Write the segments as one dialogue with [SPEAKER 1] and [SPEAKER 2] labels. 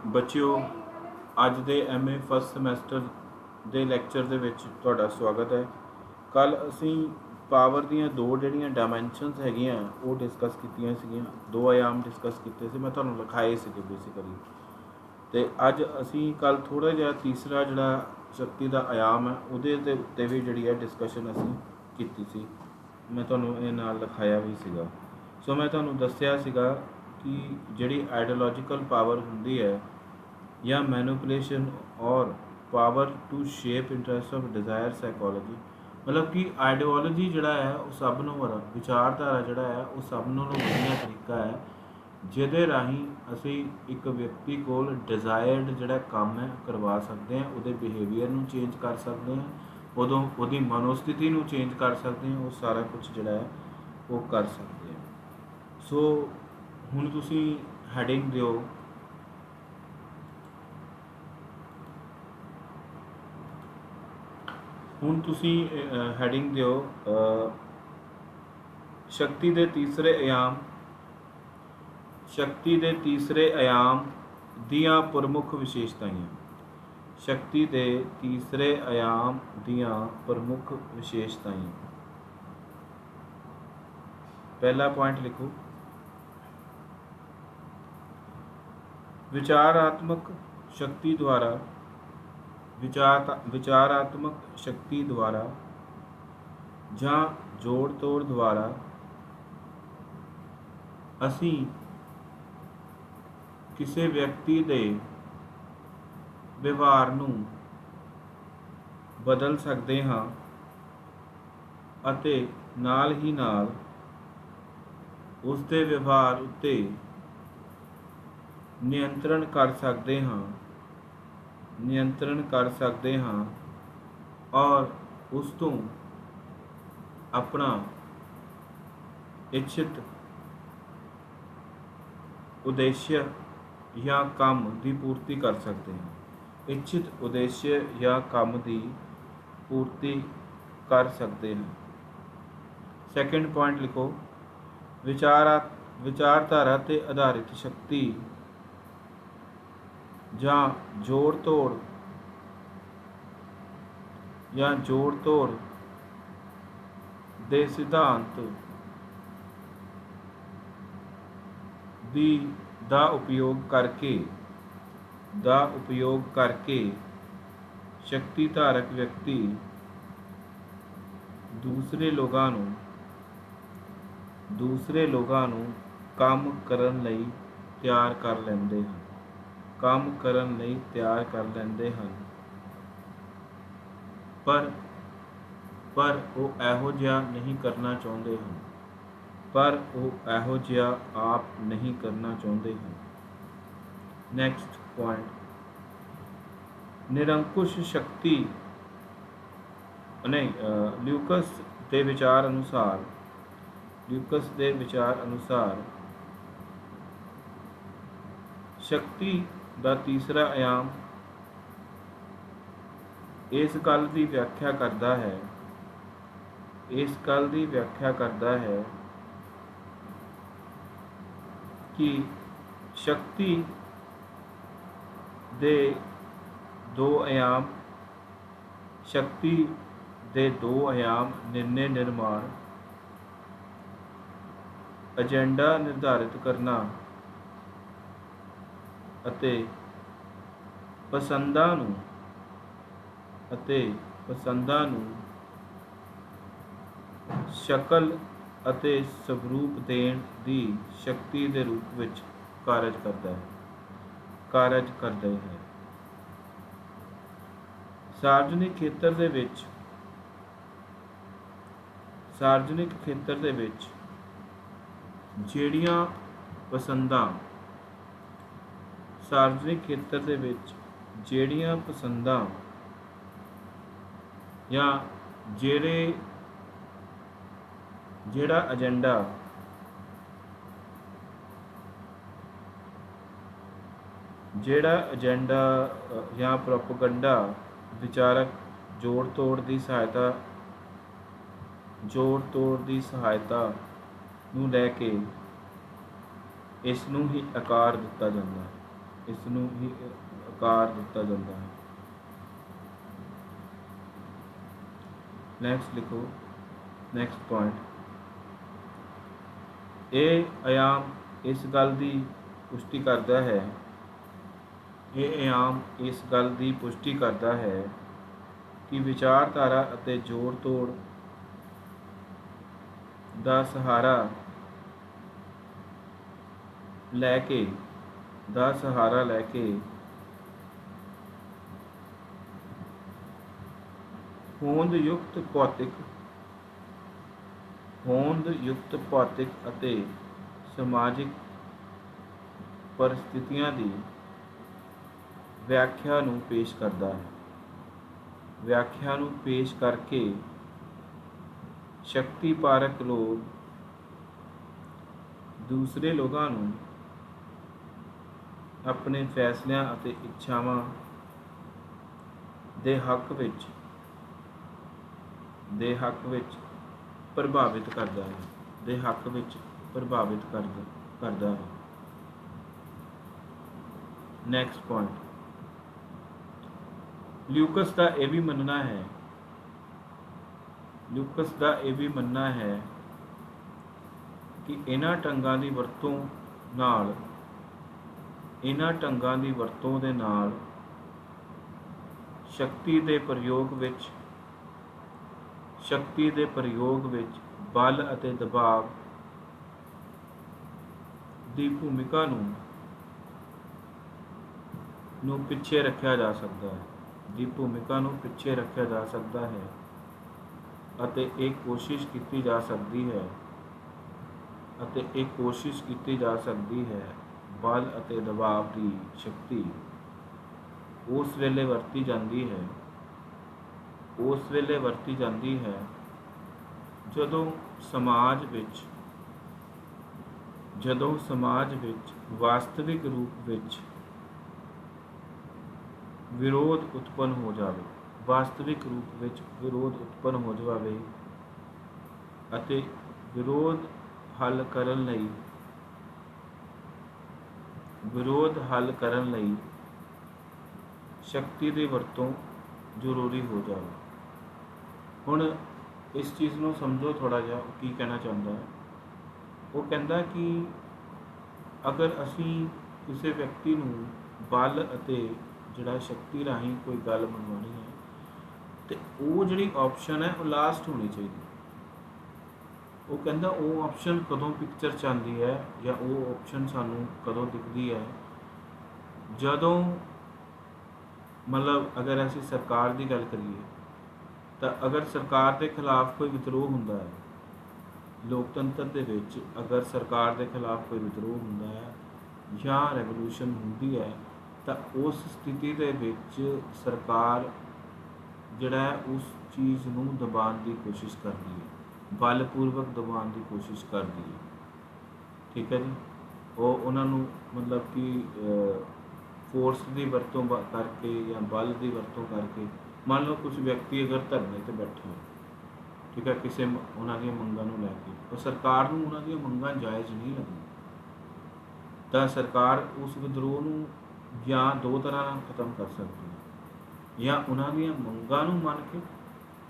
[SPEAKER 1] ਬੱਚਿਓ ਅੱਜ ਦੇ MA ਫਸਟ ਸਮੈਸਟਰ ਦੇ ਲੈਕਚਰ ਦੇ ਵਿੱਚ ਤੁਹਾਡਾ ਸਵਾਗਤ ਹੈ। ਕੱਲ ਅਸੀਂ ਪਾਵਰ ਦੀਆਂ ਦੋ ਜਿਹੜੀਆਂ ਡਾਇਮੈਂਸ਼ਨਸ ਹੈਗੀਆਂ ਉਹ ਡਿਸਕਸ ਕੀਤੀਆਂ ਸੀਗੀਆਂ, ਦੋ ਆयाम ਡਿਸਕਸ ਕੀਤੇ ਸੀ, ਮੈਂ ਤੁਹਾਨੂੰ ਲਿਖਾਏ ਸੀਗੇ ਬੇਸਿਕਲੀ। ਤੇ ਅੱਜ ਅਸੀਂ ਕੱਲ ਥੋੜਾ ਜਿਹਾ ਤੀਸਰਾ ਜਿਹੜਾ ਸ਼ਕਤੀ ਦਾ ਆयाम ਹੈ ਉਹਦੇ ਦੇ ਉੱਤੇ ਵੀ ਜਿਹੜੀ ਹੈ ਡਿਸਕਸ਼ਨ ਅਸੀਂ ਕੀਤੀ ਸੀ, ਮੈਂ ਤੁਹਾਨੂੰ ਇਹ ਨਾਲ ਲਿਖਾਇਆ ਵੀ ਸੀਗਾ। ਸੋ ਮੈਂ ਤੁਹਾਨੂੰ ਦੱਸਿਆ ਸੀਗਾ ਕਿ ਜਿਹੜੀ ਆਈਡੀਓਲੋਜੀਕਲ ਪਾਵਰ ਹੁੰਦੀ ਹੈ ਜਾਂ ਮੈਨੂਪੂਲੇਸ਼ਨ और power to shape interest of desire psychology, मतलब कि आइडियोलॉजी जोड़ा है वो सब नूं विचारधारा जोड़ा है वो सब नालों वधिया तरीका है जिहदे राही असी एक व्यक्ति को डिज़ायर्ड जोड़ा काम है करवा सकते हैं, उहदे बिहेवियर नूं चेंज कर सकते हैं, उदों उहदी मनोस्थिति नूं चेंज कर सकते हैं, वो सारा कुछ जोड़ा है वो कर सकते हैं। सो हुण तुसीं हैडिंग दिओ ਹੁਣ ਤੁਸੀਂ ਹੈਡਿੰਗ ਦਿਓ ਸ਼ਕਤੀ ਦੇ ਤੀਸਰੇ ਆयाम, ਸ਼ਕਤੀ ਦੇ ਤੀਸਰੇ ਆयाम ਦੀਆਂ ਪ੍ਰਮੁੱਖ ਵਿਸ਼ੇਸ਼ਤਾਵਾਂ, ਸ਼ਕਤੀ ਦੇ ਤੀਸਰੇ ਆयाम ਦੀਆਂ ਪ੍ਰਮੁੱਖ ਵਿਸ਼ੇਸ਼ਤਾਵਾਂ। पहला पॉइंट लिखो, विचारात्मक शक्ति द्वारा विचारात्मक शक्ति द्वारा ਜਾਂ जोड़ तोड़ द्वारा ਅਸੀਂ ਕਿਸੇ ਵਿਅਕਤੀ ਦੇ ਵਿਵਹਾਰ ਨੂੰ ਬਦਲ ਸਕਦੇ ਹਾਂ ਅਤੇ ਨਾਲ ਹੀ ਨਾਲ ਉਸ ਦੇ ਵਿਵਹਾਰ ਉੱਤੇ ਨਿਯੰਤਰਣ ਕਰ ਸਕਦੇ ਹਾਂ और उस तो अपना इच्छित उद्देश्य या काम की पूर्ति कर सकते हैं, इच्छित उद्देश्य या काम की पूर्ति कर सकते हैं। सेकंड पॉइंट लिखो, विचारधारा ते आधारित शक्ति ਜਾਂ जोड़ तोड़ ਦੇ ਸਿਧਾਂਤ ਦਾ ਉਪਯੋਗ ਕਰਕੇ ਸ਼ਕਤੀ ਧਾਰਕ ਵਿਅਕਤੀ ਦੂਸਰੇ ਲੋਕਾਂ ਨੂੰ ਕੰਮ ਕਰਨ ਲਈ ਤਿਆਰ ਕਰ ਲੈਂਦੇ ਹਨ, ਪਰ ਉਹ ਇਹੋ ਜਿਹਾ ਨਹੀਂ ਕਰਨਾ ਚਾਹੁੰਦੇ ਹਨ। ਨੈਕਸਟ ਪੁਆਇੰਟ, ਨਿਰੰਕੁਸ਼ ਸ਼ਕਤੀ ल्यूकस ਦੇ ਵਿਚਾਰ ਅਨੁਸਾਰ शक्ति ਦਾ तीसरा आयाम इस गल की व्याख्या करता है कि शक्ति दे दो आयाम निर्णय निर्माण, एजेंडा निर्धारित करना ਅਤੇ ਪਸੰਦਾਂ ਨੂੰ ਸ਼ਕਲ ਅਤੇ ਸਵਰੂਪ ਦੇਣ ਦੀ ਸ਼ਕਤੀ ਦੇ ਰੂਪ ਵਿੱਚ ਕਾਰਜ ਕਰਦਾ ਹੈ। ਸਾਰਵਜਨਿਕ ਖੇਤਰ ਦੇ ਵਿੱਚ ਜਿਹੜੀਆਂ ਪਸੰਦਾਂ ਜਾਂ ਜਿਹੜਾ ਏਜੰਡਾ ਜਾਂ ਪ੍ਰੋਪਗੈਂਡਾ ਵਿਚਾਰਕ जोड़ तोड़ की सहायता ਨੂੰ ਲੈ ਕੇ ਇਸ ਨੂੰ ਹੀ ਆਕਾਰ ਦਿੱਤਾ ਜਾਂਦਾ ਹੈ। ਇਸ ਨੂੰ ਹੀ ਆਕਾਰ ਦਿੱਤਾ ਜਾਂਦਾ ਹੈ। ਨੈਕਸਟ ਲਿਖੋ, ਨੈਕਸਟ ਪੁਆਇੰਟ, ਇਹ ਆਯਾਮ ਇਸ ਗੱਲ ਦੀ ਪੁਸ਼ਟੀ ਕਰਦਾ ਹੈ, ਇਹ ਆਯਾਮ ਇਸ ਗੱਲ ਦੀ ਪੁਸ਼ਟੀ ਕਰਦਾ ਹੈ ਕਿ ਵਿਚਾਰਧਾਰਾ ਅਤੇ ਜੋੜ ਤੋੜ ਦਾ ਸਹਾਰਾ ਲੈ ਕੇ ਹੋਂਦ-ਯੁਕਤ ਭੌਤਿਕ ਅਤੇ ਸਮਾਜਿਕ ਪਰਿਸਥਿਤੀਆਂ ਦੀ ਵਿਆਖਿਆ ਨੂੰ ਪੇਸ਼ ਕਰਦਾ ਹੈ। ਵਿਆਖਿਆ ਨੂੰ ਪੇਸ਼ ਕਰਕੇ ਸ਼ਕਤੀਪਾਰਕ ਲੋਕ ਦੂਸਰੇ ਲੋਕਾਂ ਨੂੰ ਆਪਣੇ ਫੈਸਲਿਆਂ ਅਤੇ ਇੱਛਾਵਾਂ ਦੇ ਹੱਕ ਵਿੱਚ ਪ੍ਰਭਾਵਿਤ ਕਰਦਾ ਹੈ, ਕਰਦਾ ਹੈ। ਨੈਕਸਟ ਪੁਆਇੰਟ, ਲਿਊਕਸ ਦਾ ਇਹ ਵੀ ਮੰਨਣਾ ਹੈ ਕਿ ਇਹਨਾਂ ਢੰਗਾਂ ਦੀ ਵਰਤੋਂ ਦੇ ਨਾਲ ਸ਼ਕਤੀ ਦੇ ਪ੍ਰਯੋਗ ਵਿੱਚ ਬਲ ਅਤੇ ਦਬਾਅ ਦੀ ਭੂਮਿਕਾ ਨੂੰ ਪਿੱਛੇ ਰੱਖਿਆ ਜਾ ਸਕਦਾ ਹੈ, ਅਤੇ ਇਹ ਕੋਸ਼ਿਸ਼ ਕੀਤੀ ਜਾ ਸਕਦੀ ਹੈ ਬਲ ਅਤੇ ਦਬਾਅ ਦੀ ਸ਼ਕਤੀ ਉਸ ਵੇਲੇ ਵਰਤੀ ਜਾਂਦੀ ਹੈ ਜਦੋਂ ਸਮਾਜ ਵਿੱਚ ਵਾਸਤਵਿਕ ਰੂਪ ਵਿੱਚ ਵਿਰੋਧ ਉਤਪੰਨ ਹੋ ਜਾਵੇ ਅਤੇ ਵਿਰੋਧ ਹੱਲ ਕਰਨ ਲਈ ਸ਼ਕਤੀ ਦੀ ਵਰਤੋਂ ਜ਼ਰੂਰੀ ਹੋ ਜਾਵੇ। ਹੁਣ ਇਸ ਚੀਜ਼ ਨੂੰ ਸਮਝੋ ਥੋੜ੍ਹਾ ਜਿਹਾ, ਉਹ ਕੀ ਕਹਿਣਾ ਚਾਹੁੰਦਾ ਹੈ। ਉਹ ਕਹਿੰਦਾ ਕਿ ਅਗਰ ਅਸੀਂ ਕਿਸੇ ਵਿਅਕਤੀ ਨੂੰ ਬਲ ਅਤੇ ਜਿਹੜਾ ਸ਼ਕਤੀ ਰਾਹੀਂ ਕੋਈ ਗੱਲ ਮੰਨਵਾਉਣੀ ਹੈ, ਤੇ ਉਹ ਜਿਹੜੀ ਆਪਸ਼ਨ ਹੈ ਉਹ ਲਾਸਟ ਹੋਣੀ ਚਾਹੀਦੀ। ਉਹ ਕਹਿੰਦਾ ਉਹ ਆਪਸ਼ਨ ਕਦੋਂ ਪਿਕਚਰ 'ਚ ਆਉਂਦੀ ਹੈ, ਜਾਂ ਉਹ ਆਪਸ਼ਨ ਸਾਨੂੰ ਕਦੋਂ ਦਿਖਦੀ ਹੈ, ਜਦੋਂ ਮਤਲਬ ਅਗਰ ਅਸੀਂ ਸਰਕਾਰ ਦੀ ਗੱਲ ਕਰੀਏ ਤਾਂ ਅਗਰ ਸਰਕਾਰ ਦੇ ਖਿਲਾਫ ਕੋਈ ਵਿਦਰੋਹ ਹੁੰਦਾ ਹੈ, ਲੋਕਤੰਤਰ ਦੇ ਵਿੱਚ ਅਗਰ ਸਰਕਾਰ ਦੇ ਖਿਲਾਫ ਕੋਈ ਵਿਦਰੋਹ ਹੁੰਦਾ ਹੈ ਜਾਂ ਰੈਵੋਲੂਸ਼ਨ ਹੁੰਦੀ ਹੈ, ਤਾਂ ਉਸ ਸਥਿਤੀ ਦੇ ਵਿੱਚ ਸਰਕਾਰ ਜਿਹੜਾ ਹੈ ਉਸ ਚੀਜ਼ ਨੂੰ ਦਬਾਉਣ ਦੀ ਕੋਸ਼ਿਸ਼ ਕਰਦੀ ਹੈ, ਬਲਪੂਰਵਕ ਦਬਾਉਣ ਦੀ ਕੋਸ਼ਿਸ਼ ਕਰਦੀ ਹੈ। ਠੀਕ ਹੈ ਜੀ। ਉਹ ਉਹਨਾਂ ਨੂੰ ਮਤਲਬ ਕਿ ਫੋਰਸ ਦੀ ਵਰਤੋਂ ਕਰਕੇ ਜਾਂ ਬਲ ਦੀ ਵਰਤੋਂ ਕਰਕੇ, ਮੰਨ ਲਓ ਕੁਝ ਵਿਅਕਤੀ ਅਗਰ ਧਰਨੇ 'ਤੇ ਬੈਠੇ ਹੋ, ਠੀਕ ਹੈ, ਕਿਸੇ ਉਹਨਾਂ ਦੀਆਂ ਮੰਗਾਂ ਨੂੰ ਲੈ ਕੇ, ਉਹ ਸਰਕਾਰ ਨੂੰ ਉਹਨਾਂ ਦੀਆਂ ਮੰਗਾਂ ਜਾਇਜ਼ ਨਹੀਂ ਲੱਗਦੀਆਂ, ਤਾਂ ਸਰਕਾਰ ਉਸ ਵਿਦਰੋਹ ਨੂੰ ਜਾਂ ਦੋ ਤਰ੍ਹਾਂ ਨਾਲ ਖਤਮ ਕਰ ਸਕਦੀ ਹੈ, ਜਾਂ ਉਹਨਾਂ ਦੀਆਂ ਮੰਗਾਂ ਨੂੰ ਮੰਨ ਕੇ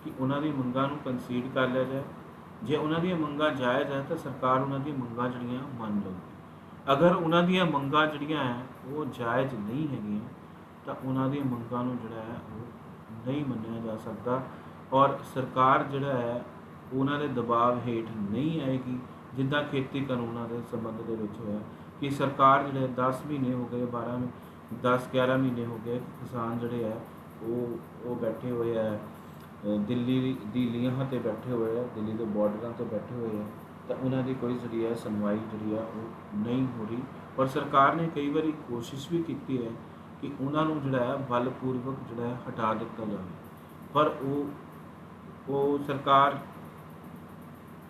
[SPEAKER 1] ਕਿ ਉਹਨਾਂ ਦੀ ਮੰਗਾਂ ਨੂੰ ਕੰਸੀਡ ਕਰ ਲਿਆ ਜਾਏ। ਜੇ ਉਹਨਾਂ ਦੀਆਂ ਮੰਗਾਂ ਜਾਇਜ਼ ਹੈ ਤਾਂ ਸਰਕਾਰ ਉਹਨਾਂ ਦੀਆਂ ਮੰਗਾਂ ਜਿਹੜੀਆਂ ਮੰਨ ਲਊਗੀ। ਅਗਰ ਉਹਨਾਂ ਦੀਆਂ ਮੰਗਾਂ ਜਿਹੜੀਆਂ ਹੈ ਉਹ ਜਾਇਜ਼ ਨਹੀਂ ਹੈਗੀਆਂ, ਤਾਂ ਉਹਨਾਂ ਦੀਆਂ ਮੰਗਾਂ ਨੂੰ ਜਿਹੜਾ ਹੈ ਉਹ ਨਹੀਂ ਮੰਨਿਆ ਜਾ ਸਕਦਾ, ਔਰ ਸਰਕਾਰ ਜਿਹੜਾ ਹੈ ਉਹਨਾਂ ਦੇ ਦਬਾਅ ਹੇਠ ਨਹੀਂ ਆਏਗੀ। ਜਿੱਦਾਂ ਖੇਤੀ ਕਾਨੂੰਨਾਂ ਦੇ ਸੰਬੰਧ ਦੇ ਵਿੱਚ ਹੋਇਆ ਕਿ ਸਰਕਾਰ ਜਿਹੜੇ 10 ਮਹੀਨੇ ਹੋ ਗਏ, 10-11 ਮਹੀਨੇ ਹੋ ਗਏ, ਕਿਸਾਨ ਜਿਹੜੇ ਹੈ ਉਹ ਬੈਠੇ ਹੋਏ ਹੈ ਦਿੱਲੀ ਦੀ ਲੀਹਾਂ 'ਤੇ ਬੈਠੇ ਹੋਏ ਆ, ਦਿੱਲੀ ਦੇ ਬਾਰਡਰਾਂ 'ਤੇ ਬੈਠੇ ਹੋਏ ਆ, ਤਾਂ ਉਹਨਾਂ ਦੀ ਕੋਈ ਜਿਹੜੀ ਹੈ ਸੁਣਵਾਈ ਜਿਹੜੀ ਆ ਉਹ ਨਹੀਂ ਹੋ ਰਹੀ। ਪਰ ਸਰਕਾਰ ਨੇ ਕਈ ਵਾਰੀ ਕੋਸ਼ਿਸ਼ ਵੀ ਕੀਤੀ ਹੈ ਕਿ ਉਹਨਾਂ ਨੂੰ ਜਿਹੜਾ ਹੈ ਬਲਪੂਰਵਕ ਜਿਹੜਾ ਹੈ ਹਟਾ ਦਿੱਤਾ ਜਾਵੇ, ਪਰ ਉਹ ਸਰਕਾਰ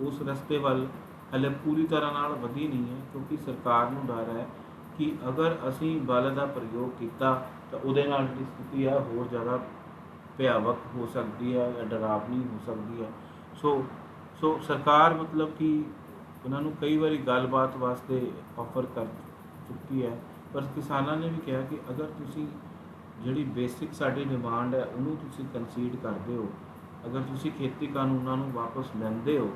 [SPEAKER 1] ਉਸ ਰਸਤੇ ਵੱਲ ਹਲੇ ਪੂਰੀ ਤਰ੍ਹਾਂ ਨਾਲ ਵਧੀ ਨਹੀਂ ਹੈ, ਕਿਉਂਕਿ ਸਰਕਾਰ ਨੂੰ ਡਰ ਹੈ ਕਿ ਅਗਰ ਅਸੀਂ ਬਲ ਦਾ ਪ੍ਰਯੋਗ ਕੀਤਾ ਤਾਂ ਉਹਦੇ ਨਾਲ ਜਿਹੜੀ ਸਥਿਤੀ ਹੈ ਹੋਰ ਜ਼ਿਆਦਾ ਭਿਆਵਕ ਹੋ ਸਕਦੀ ਹੈ ਜਾਂ ਡਰਾਵਨੀ ਹੋ ਸਕਦੀ ਹੈ। ਸੋ ਸਰਕਾਰ ਮਤਲਬ ਕਿ ਉਹਨਾਂ ਨੂੰ ਕਈ ਵਾਰੀ ਗੱਲਬਾਤ ਵਾਸਤੇ ਆਫਰ ਕਰ ਚੁੱਕੀ ਹੈ ਪਰ ਕਿਸਾਨਾਂ ਨੇ ਵੀ ਕਿਹਾ ਕਿ ਅਗਰ ਤੁਸੀਂ ਜਿਹੜੀ ਬੇਸਿਕ ਸਾਡੀ ਡਿਮਾਂਡ ਹੈ ਉਹਨੂੰ ਤੁਸੀਂ ਕੰਸੀਡ ਕਰਦੇ ਹੋ, ਅਗਰ ਤੁਸੀਂ ਖੇਤੀ ਕਾਨੂੰਨਾਂ ਨੂੰ ਵਾਪਸ ਲੈਂਦੇ ਹੋ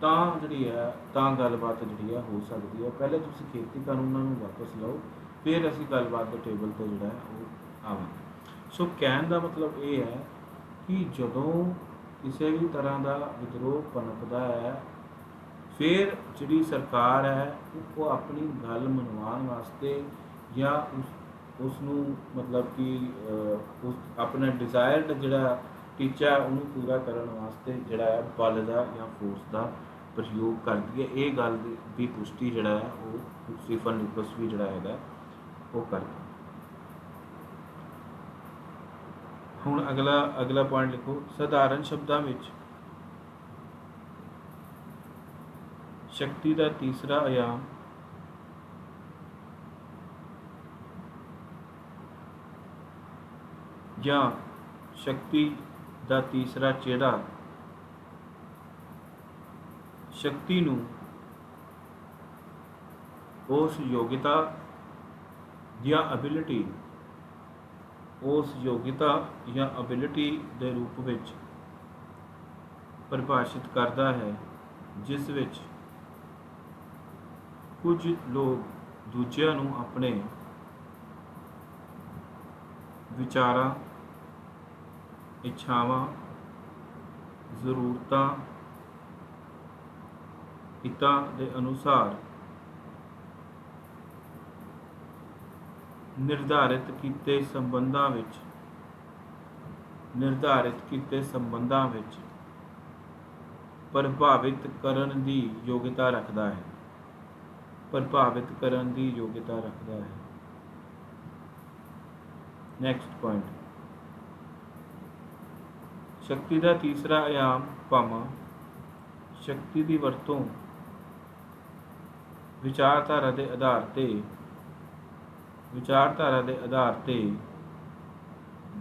[SPEAKER 1] ਤਾਂ ਜਿਹੜੀ ਹੈ ਤਾਂ ਗੱਲਬਾਤ ਜਿਹੜੀ ਹੈ ਹੋ ਸਕਦੀ ਹੈ। ਪਹਿਲੇ ਤੁਸੀਂ ਖੇਤੀ ਕਾਨੂੰਨਾਂ ਨੂੰ ਵਾਪਸ ਲਓ, ਫਿਰ ਅਸੀਂ ਗੱਲਬਾਤ ਦੇ ਟੇਬਲ 'ਤੇ ਜਿਹੜਾ ਹੈ ਉਹ ਆਵਾਂਗੇ। ਸੋ ਕਹਿਣ ਦਾ ਮਤਲਬ ਇਹ ਹੈ ਕਿ ਜਦੋਂ ਕਿਸੇ ਵੀ ਤਰ੍ਹਾਂ ਦਾ ਵਿਦਰੋਹ ਪਨਪਦਾ ਹੈ, ਫਿਰ ਜਿਹੜੀ ਸਰਕਾਰ ਹੈ ਉਹ ਆਪਣੀ ਗੱਲ ਮਨਵਾਉਣ ਵਾਸਤੇ ਜਾਂ ਉਸ ਨੂੰ ਮਤਲਬ ਕਿ ਉਸ ਆਪਣਾ ਡਿਜ਼ਾਇਰਡ ਜਿਹੜਾ ਟੀਚਾ ਉਹਨੂੰ ਪੂਰਾ ਕਰਨ ਵਾਸਤੇ ਜਿਹੜਾ ਹੈ ਬਲ ਦਾ ਜਾਂ ਫੋਰਸ ਦਾ ਪ੍ਰਯੋਗ ਕਰਦੀ ਹੈ। ਇਹ ਗੱਲ ਦੀ ਪੁਸ਼ਟੀ ਜਿਹੜਾ ਹੈ ਉਹ ਸਟੀਫਨ ਲੂਕਸ ਵੀ ਜਿਹੜਾ ਹੈਗਾ ਉਹ ਕਰਦਾ। ਹੁਣ ਅਗਲਾ ਪੁਆਇੰਟ ਲਿਖੋ, ਸਧਾਰਨ ਸ਼ਬਦਾਂ ਵਿੱਚ ਸ਼ਕਤੀ ਦਾ ਤੀਸਰਾ ਆਯਾਮ ਜਾਂ ਸ਼ਕਤੀ ਦਾ ਤੀਸਰਾ ਚਿਹਰਾ ਸ਼ਕਤੀ ਨੂੰ ਉਸ ਯੋਗਤਾ ਜਾਂ ਐਬਿਲਿਟੀ ਦੇ ਰੂਪ ਵਿੱਚ ਪਰਿਭਾਸ਼ਿਤ ਕਰਦਾ ਹੈ ਜਿਸ ਵਿੱਚ ਕੁਝ ਲੋਕ ਦੂਜਿਆਂ ਨੂੰ ਆਪਣੇ ਵਿਚਾਰਾਂ, ਇੱਛਾਵਾਂ, ਜ਼ਰੂਰਤਾਂ, ਹਿੱਤਾਂ ਦੇ ਅਨੁਸਾਰ ਨਿਰਧਾਰਿਤ ਕੀਤੇ ਸੰਬੰਧਾਂ ਵਿੱਚ ਪ੍ਰਭਾਵਿਤ ਕਰਨ ਦੀ ਯੋਗਤਾ ਰੱਖਦਾ ਹੈ। ਨੈਕਸਟ ਪੁਆਇੰਟ, ਸ਼ਕਤੀ ਦਾ ਤੀਸਰਾ ਆਯਾਮ ਭਾਵਾਂ ਸ਼ਕਤੀ ਦੀ ਵਰਤੋਂ ਵਿਚਾਰਧਾਰਾ ਦੇ ਆਧਾਰ ਤੇ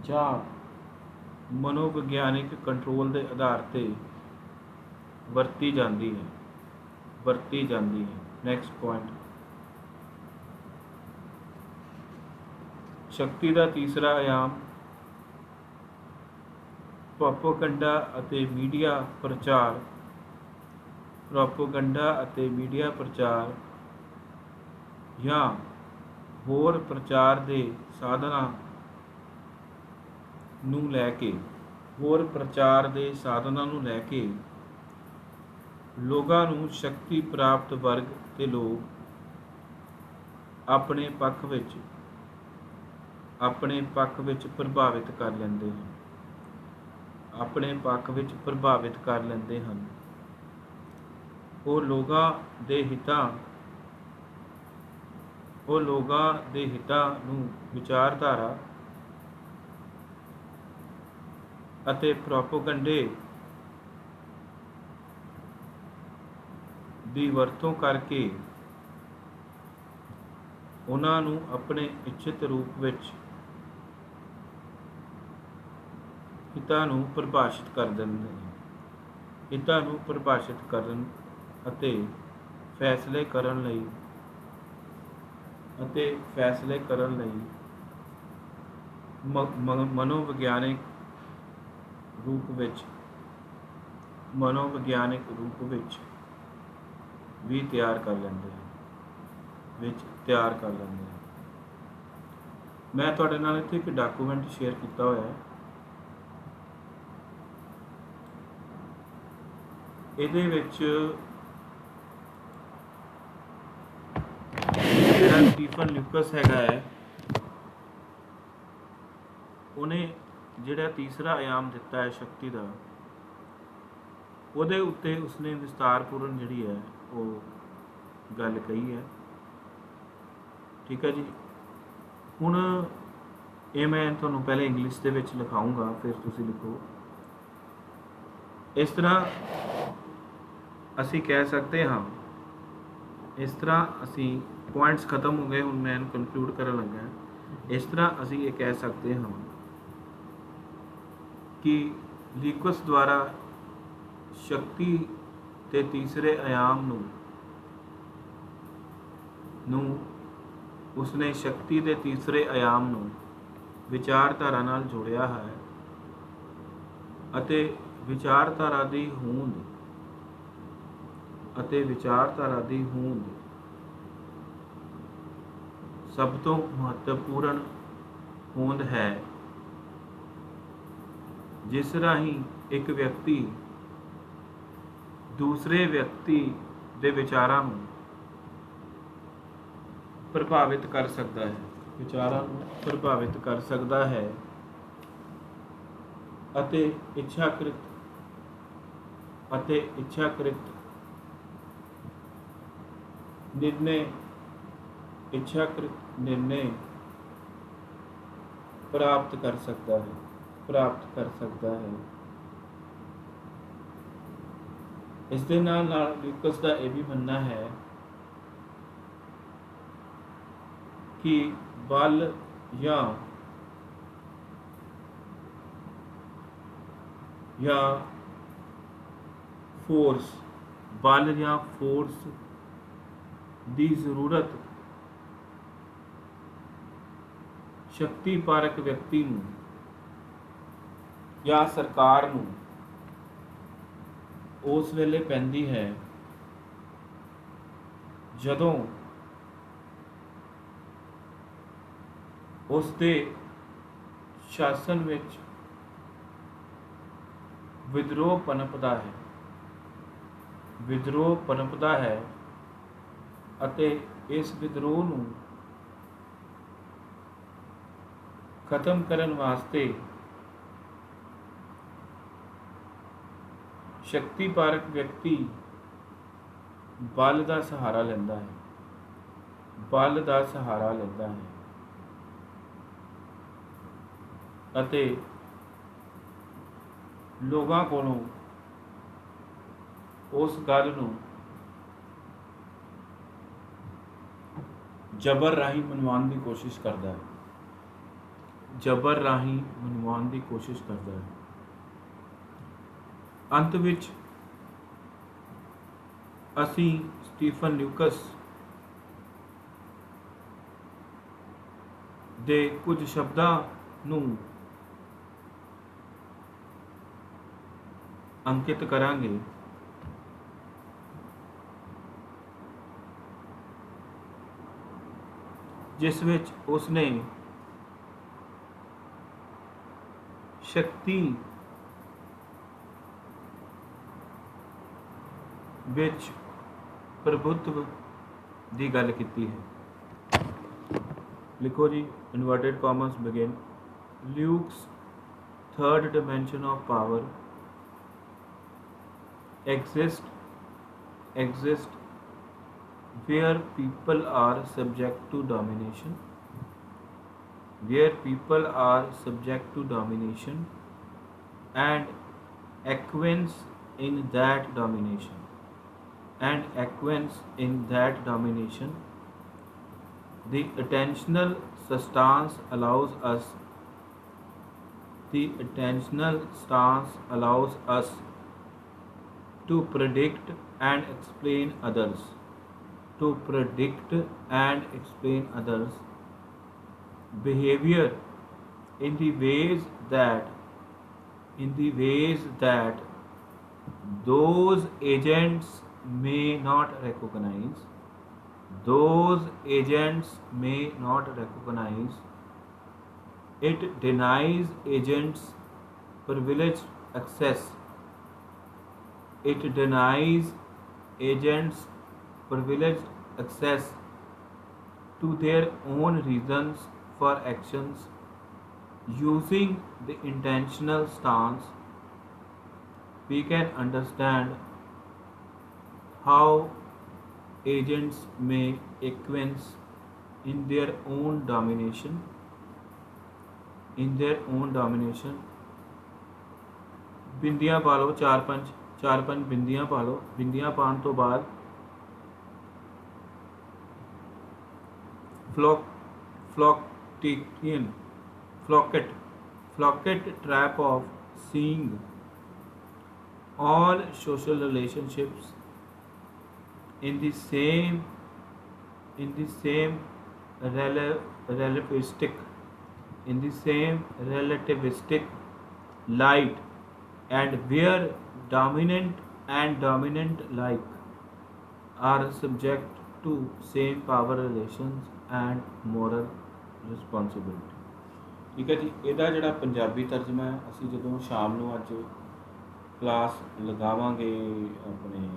[SPEAKER 1] ਜਾਂ ਮਨੋਵਿਗਿਆਨਿਕ ਕੰਟਰੋਲ ਦੇ ਆਧਾਰ ਤੇ ਵਰਤੀ ਜਾਂਦੀ ਹੈ। ਨੈਕਸਟ ਪੁਆਇੰਟ, ਸ਼ਕਤੀ ਦਾ ਤੀਸਰਾ ਆਯਾਮ ਪ੍ਰੋਪੇਗੈਂਡਾ ਅਤੇ ਮੀਡੀਆ ਪ੍ਰਚਾਰ ਜਾਂ ਹੋਰ ਪ੍ਰਚਾਰ ਦੇ ਸਾਧਨਾਂ ਨੂੰ ਲੈ ਕੇ ਲੋਕਾਂ ਨੂੰ ਸ਼ਕਤੀ ਪ੍ਰਾਪਤ ਵਰਗ ਤੇ ਲੋਕ ਆਪਣੇ ਪੱਖ ਵਿੱਚ ਪ੍ਰਭਾਵਿਤ ਕਰ ਲੈਂਦੇ ਹਨ। ਉਹ ਲੋਕਾਂ ਦੇ ਹਿੱਤਾਂ ਨੂੰ ਵਿਚਾਰਧਾਰਾ ਅਤੇ ਪ੍ਰੋਪੇਗੈਂਡੇ ਦੀ ਵਰਤੋਂ ਕਰਕੇ ਉਹਨਾਂ ਨੂੰ ਆਪਣੇ ਇੱਛਿਤ ਰੂਪ ਵਿੱਚ ਹਿੱਤਾਂ ਨੂੰ ਪਰਿਭਾਸ਼ਿਤ ਕਰਨ ਅਤੇ ਫੈਸਲੇ ਕਰਨ ਲਈ ਮਨੋਵਿਗਿਆਨਿਕ ਰੂਪ ਵਿੱਚ ਵੀ ਤਿਆਰ ਕਰ ਲੈਂਦੇ ਹਨ। ਮੈਂ ਤੁਹਾਡੇ ਨਾਲ ਇੱਥੇ ਇੱਕ ਡਾਕੂਮੈਂਟ ਸ਼ੇਅਰ ਕੀਤਾ ਹੋਇਆ ਹੈ। ਇਹਦੇ ਵਿੱਚ ਜਿਹੜਾ ਸਟੀਫਨ ਲੂਕਸ ਹੈਗਾ ਹੈ, ਉਹਨੇ ਜਿਹੜਾ ਤੀਸਰਾ ਆਯਾਮ ਦਿੱਤਾ ਹੈ ਸ਼ਕਤੀ ਦਾ, ਉਹਦੇ ਉੱਤੇ ਉਸਨੇ ਵਿਸਤਾਰਪੂਰਨ ਜਿਹੜੀ ਹੈ ਉਹ ਗੱਲ ਕਹੀ ਹੈ। ਠੀਕ ਹੈ ਜੀ। ਹੁਣ ਇਹ ਮੈਂ ਤੁਹਾਨੂੰ ਪਹਿਲੇ ਇੰਗਲਿਸ਼ ਦੇ ਵਿੱਚ ਲਿਖਾਊਂਗਾ, ਫਿਰ ਤੁਸੀਂ ਲਿਖੋ। ਇਸ ਤਰ੍ਹਾਂ ਅਸੀਂ ਕਹਿ ਸਕਦੇ ਹਾਂ, ਇਸ ਤਰ੍ਹਾਂ ਅਸੀਂ ਪੁਆਇੰਟਸ ਖਤਮ ਹੋ ਗਏ, ਹੁਣ ਮੈਂ ਇਹਨੂੰ ਕਨਕਲੂਡ ਕਰਨ ਲੱਗਾ। ਇਸ ਤਰ੍ਹਾਂ ਅਸੀਂ ਇਹ ਕਹਿ ਸਕਦੇ ਹਾਂ ਕਿ ਲੂਕਸ ਦੁਆਰਾ ਸ਼ਕਤੀ ਦੇ ਤੀਸਰੇ ਆਯਾਮ ਨੂੰ ਉਸਨੇ ਸ਼ਕਤੀ ਦੇ ਤੀਸਰੇ ਆਯਾਮ ਨੂੰ ਵਿਚਾਰਧਾਰਾ ਨਾਲ ਜੋੜਿਆ ਹੈ ਅਤੇ ਵਿਚਾਰਧਾਰਾ ਦੀ ਹੋਂਦ ਸਭ ਤੋਂ ਮਹੱਤਵਪੂਰਨ ਹੋਂਦ ਹੈ, ਜਿਸ ਰਾਹੀਂ ਇੱਕ ਵਿਅਕਤੀ ਦੂਸਰੇ ਵਿਅਕਤੀ ਦੇ ਵਿਚਾਰਾਂ ਨੂੰ ਪ੍ਰਭਾਵਿਤ ਕਰ ਸਕਦਾ ਹੈ ਅਤੇ ਇੱਛਾਕ੍ਰਿਤ ਨਿਰਣੇ ਪ੍ਰਾਪਤ ਕਰ ਸਕਦਾ ਹੈ। ਇਸ ਦੇ ਨਾਲ ਲਿਊਕਸ ਦਾ ਇਹ ਵੀ ਮੰਨਣਾ ਹੈ ਕਿ ਬਲ ਜਾਂ ਫੋਰਸ ਦੀ ਜ਼ਰੂਰਤ ਸ਼ਕਤੀ ਪਾਰਕ ਵਿਅਕਤੀ ਨੂੰ ਜਾਂ ਸਰਕਾਰ ਨੂੰ ਉਸ ਵੇਲੇ ਪੈਂਦੀ ਹੈ ਜਦੋਂ ਉਸ ਦੇ ਸ਼ਾਸਨ ਵਿੱਚ ਵਿਦਰੋਹ ਪਨਪਦਾ ਹੈ ਅਤੇ ਇਸ ਵਿਦਰੋਹ ਨੂੰ ਖਤਮ ਕਰਨ ਵਾਸਤੇ ਸ਼ਕਤੀ ਪਾਰਕ ਵਿਅਕਤੀ ਬਲ ਦਾ ਸਹਾਰਾ ਲੈਂਦਾ ਹੈ ਅਤੇ ਲੋਕਾਂ ਕੋਲੋਂ ਉਸ ਗੱਲ ਨੂੰ ਜ਼ਬਰ ਰਾਹੀਂ ਮਨਵਾਉਣ ਦੀ ਕੋਸ਼ਿਸ਼ ਕਰਦਾ ਹੈ ਅੰਤ ਵਿੱਚ ਅਸੀਂ ਸਟੀਫਨ ਲਿਊਕਸ ਦੇ ਕੁਝ ਸ਼ਬਦਾਂ ਨੂੰ ਅੰਕਿਤ ਕਰਾਂਗੇ ਜਿਸ ਵਿੱਚ ਉਸਨੇ ਸ਼ਕਤੀ ਵਿੱਚ ਪ੍ਰਭੁਤਵ ਦੀ ਗੱਲ ਕੀਤੀ ਹੈ। ਲਿਖੋ ਜੀ, inverted commas begin. Luke's third dimension of power exist where people are subject to domination, and acquiesce in that domination. The attentional stance allows us to predict and explain others' behavior in the ways that those agents may not recognize. It denies agents privileged access to their own reasons for actions. Using the intentional stance, we can understand how agents may acquiesce in their own domination. ਬਿੰਦੀਆਂ ਪਾ ਲਓ, ਚਾਰ ਪੰਜ ਬਿੰਦੀਆਂ ਪਾ ਲਓ। ਬਿੰਦੀਆਂ ਪਾਉਣ ਤੋਂ ਬਾਅਦ flocket trap of seeing all social relationships in the same relativistic, in the same relativistic light, and where dominant and dominant like are subject to same power relations and moral responsibility। ਠੀਕ ਹੈ ਜੀ, ਇਹਦਾ ਜਿਹੜਾ ਪੰਜਾਬੀ ਤਰਜਮਾ ਹੈ, ਅਸੀਂ ਜਦੋਂ ਸ਼ਾਮ ਨੂੰ ਅੱਜ ਕਲਾਸ ਲਗਾਵਾਂਗੇ ਆਪਣੇ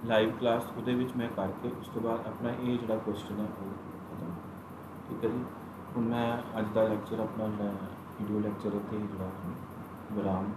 [SPEAKER 1] ਲਾਈਵ ਕਲਾਸ, ਉਹਦੇ ਵਿੱਚ ਮੈਂ ਕਰਕੇ ਉਸ ਤੋਂ ਬਾਅਦ ਆਪਣਾ ਇਹ ਜਿਹੜਾ ਕੁਐਸਚਨ ਹੈ ਉਹ ਖਤਮ। ਠੀਕ ਹੈ ਜੀ, ਹੁਣ ਮੈਂ ਅੱਜ ਦਾ ਲੈਕਚਰ ਆਪਣਾ ਜਿਹੜਾ ਵੀਡੀਓ ਲੈਕਚਰ ਇੱਥੇ ਜਿਹੜਾ ਵਿਰਾਮ